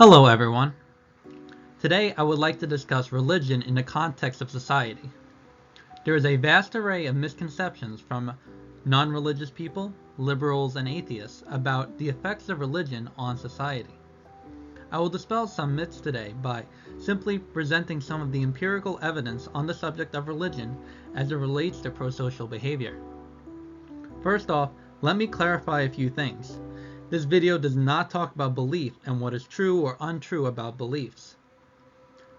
Hello everyone. Today I would like to discuss religion in the context of society. There is a vast array of misconceptions from non-religious people, liberals, and atheists about the effects of religion on society. I will dispel some myths today by simply presenting some of the empirical evidence on the subject of religion as it relates to prosocial behavior. First off, let me clarify a few things. This video does not talk about belief and what is true or untrue about beliefs.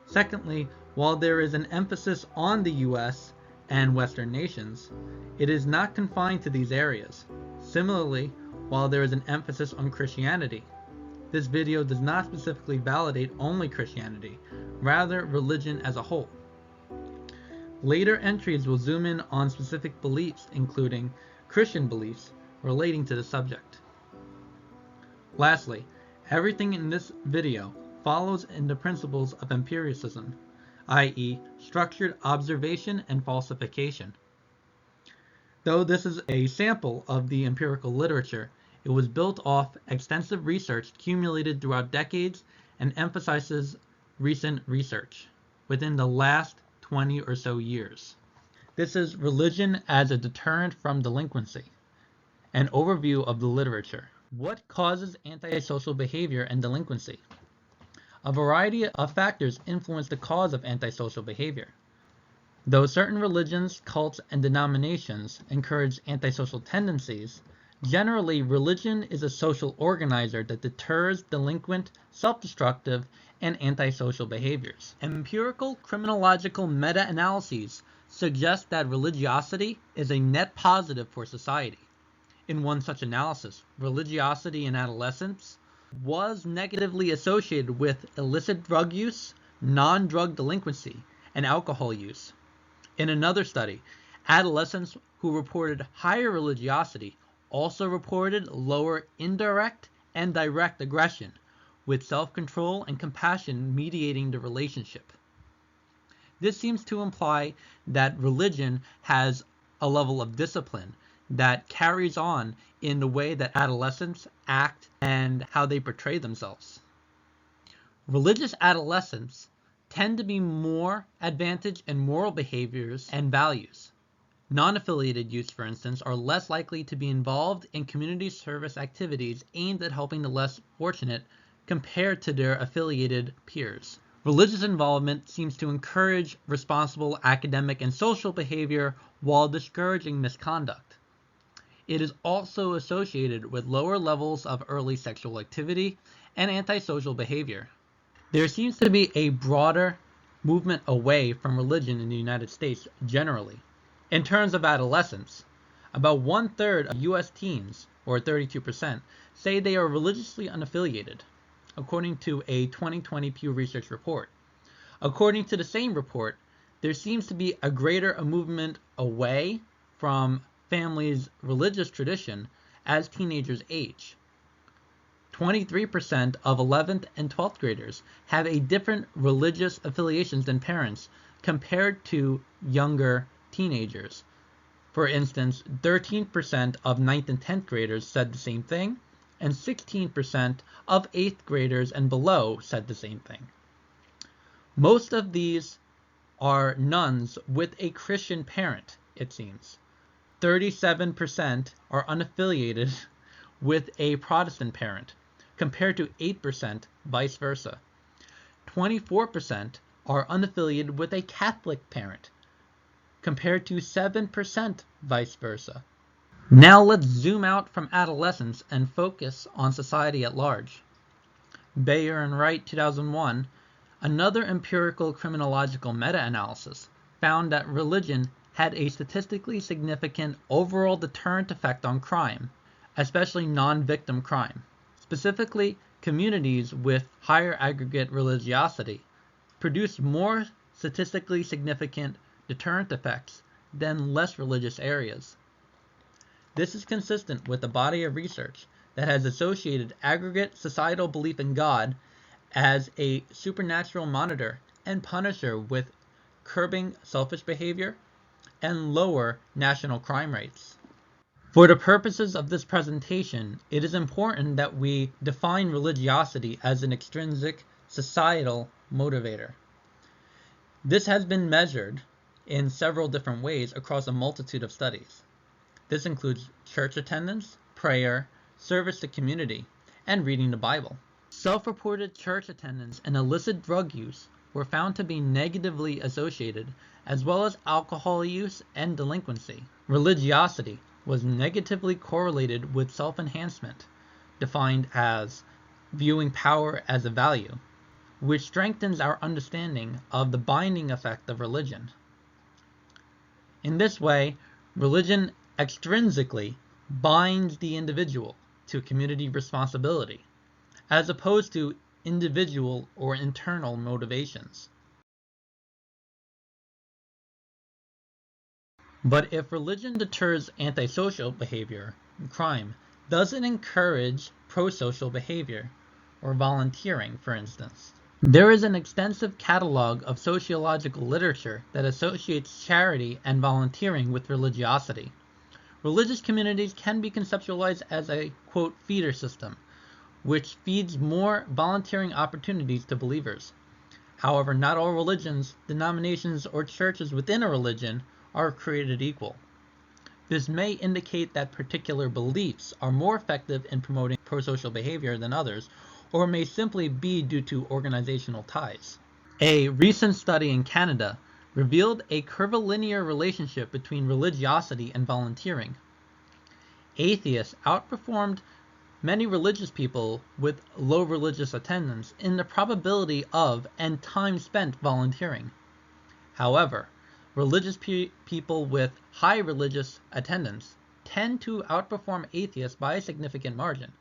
Secondly, while there is an emphasis on the US and Western nations, it is not confined to these areas. Similarly, while there is an emphasis on Christianity, this video does not specifically validate only Christianity, rather religion as a whole. Later entries will zoom in on specific beliefs, including Christian beliefs, relating to the subject. Lastly, everything in this video follows in the principles of empiricism, i.e., structured observation and falsification. Though this is a sample of the empirical literature, it was built off extensive research accumulated throughout decades and emphasizes recent research within the last 20 or so years. This is Religion as a Deterrent from Delinquency, an overview of the literature. What causes antisocial behavior and delinquency? A variety of factors influence the cause of antisocial behavior. Though certain religions, cults, and denominations encourage antisocial tendencies, generally religion is a social organizer that deters delinquent, self-destructive, and antisocial behaviors. Empirical criminological meta-analyses suggest that religiosity is a net positive for society. In one such analysis, religiosity in adolescence was negatively associated with illicit drug use, non-drug delinquency, and alcohol use. In another study, adolescents who reported higher religiosity also reported lower indirect and direct aggression, with self-control and compassion mediating the relationship. This seems to imply that religion has a level of discipline that carries on in the way that adolescents act and how they portray themselves. Religious adolescents tend to be more advantaged in moral behaviors and values. Non-affiliated youths, for instance, are less likely to be involved in community service activities aimed at helping the less fortunate compared to their affiliated peers. Religious involvement seems to encourage responsible academic and social behavior while discouraging misconduct. It is also associated with lower levels of early sexual activity and antisocial behavior. There seems to be a broader movement away from religion in the United States generally. In terms of adolescence, about 1/3 of US teens, or 32%, say they are religiously unaffiliated, according to a 2020 Pew Research report. According to the same report, there seems to be a greater movement away from family's religious tradition as teenagers age. 23% of 11th and 12th graders have a different religious affiliations than parents compared to younger teenagers. For instance, 13% of 9th and 10th graders said the same thing, and 16% of 8th graders and below said the same thing. Most of these are nuns with a Christian parent, it seems. 37% are unaffiliated with a Protestant parent, compared to 8% vice versa. 24% are unaffiliated with a Catholic parent, compared to 7% vice versa. Now let's zoom out from adolescence and focus on society at large. Bayer and Wright, 2001, another empirical criminological meta-analysis, found that religion had a statistically significant overall deterrent effect on crime, especially non-victim crime. Specifically, communities with higher aggregate religiosity produce more statistically significant deterrent effects than less religious areas. This is consistent with the body of research that has associated aggregate societal belief in God as a supernatural monitor and punisher with curbing selfish behavior and lower national crime rates. For the purposes of this presentation, it is important that we define religiosity as an extrinsic societal motivator. This has been measured in several different ways across a multitude of studies. This includes church attendance, prayer, service to community, and reading the Bible. Self-reported church attendance and illicit drug use were found to be negatively associated, as well as alcohol use and delinquency. Religiosity was negatively correlated with self-enhancement, defined as viewing power as a value, which strengthens our understanding of the binding effect of religion. In this way, religion extrinsically binds the individual to community responsibility, as opposed to individual or internal motivations. But if religion deters antisocial behavior, crime, does it encourage prosocial behavior, or volunteering, for instance? There is an extensive catalog of sociological literature that associates charity and volunteering with religiosity. Religious communities can be conceptualized as a, quote, feeder system, which feeds more volunteering opportunities to believers. However, not all religions, denominations, or churches within a religion are created equal. This may indicate that particular beliefs are more effective in promoting prosocial behavior than others, or may simply be due to organizational ties. A recent study in Canada revealed a curvilinear relationship between religiosity and volunteering. Atheists outperformed many religious people with low religious attendance in the probability of and time spent volunteering. However, religious people with high religious attendance tend to outperform atheists by a significant margin.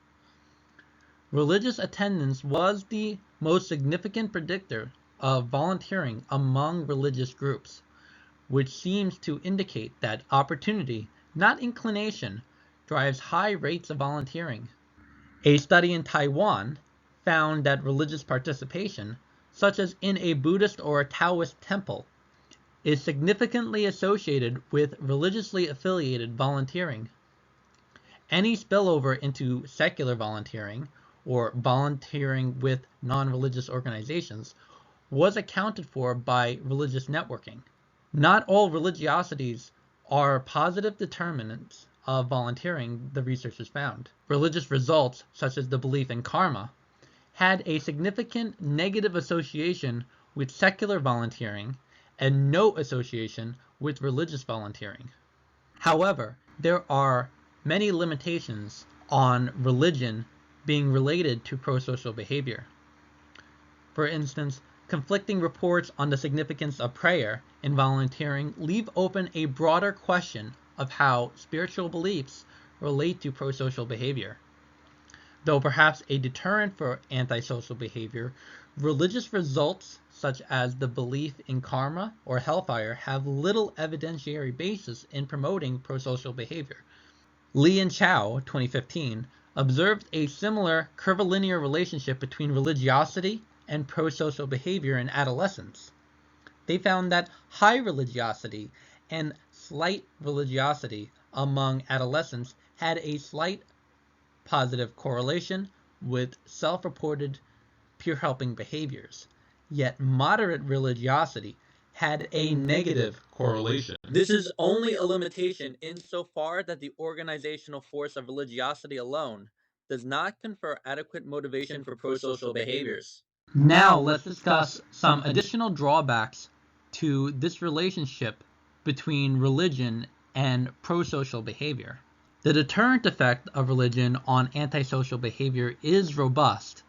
Religious attendance was the most significant predictor of volunteering among religious groups, which seems to indicate that opportunity, not inclination, drives high rates of volunteering. A study in Taiwan found that religious participation, such as in a Buddhist or a Taoist temple, is significantly associated with religiously affiliated volunteering. Any spillover into secular volunteering, or volunteering with non-religious organizations, was accounted for by religious networking. Not all religiosities are positive determinants of volunteering, the researchers found. Religious results, such as the belief in karma, had a significant negative association with secular volunteering and no association with religious volunteering. However, there are many limitations on religion being related to prosocial behavior. For instance, conflicting reports on the significance of prayer and volunteering leave open a broader question of how spiritual beliefs relate to prosocial behavior. Though perhaps a deterrent for antisocial behavior, religious results such as the belief in karma or hellfire have little evidentiary basis in promoting prosocial behavior. Lee and Chow, 2015, observed a similar curvilinear relationship between religiosity and prosocial behavior in adolescents. They found that high religiosity and slight religiosity among adolescents had a slight positive correlation with self-reported peer-helping behaviors, yet moderate religiosity had a negative correlation. This is only a limitation insofar that the organizational force of religiosity alone does not confer adequate motivation for prosocial behaviors. Now let's discuss some additional drawbacks to this relationship between religion and prosocial behavior. The deterrent effect of religion on antisocial behavior is robust,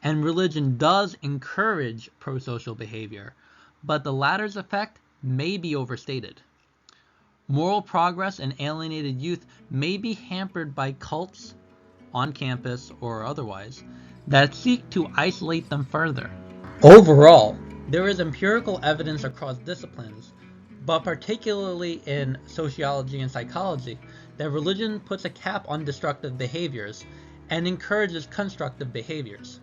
and religion does encourage prosocial behavior, but the latter's effect may be overstated. Moral progress in alienated youth may be hampered by cults, on campus or otherwise, that seek to isolate them further. Overall, there is empirical evidence across disciplines, but particularly in sociology and psychology, that religion puts a cap on destructive behaviors and encourages constructive behaviors.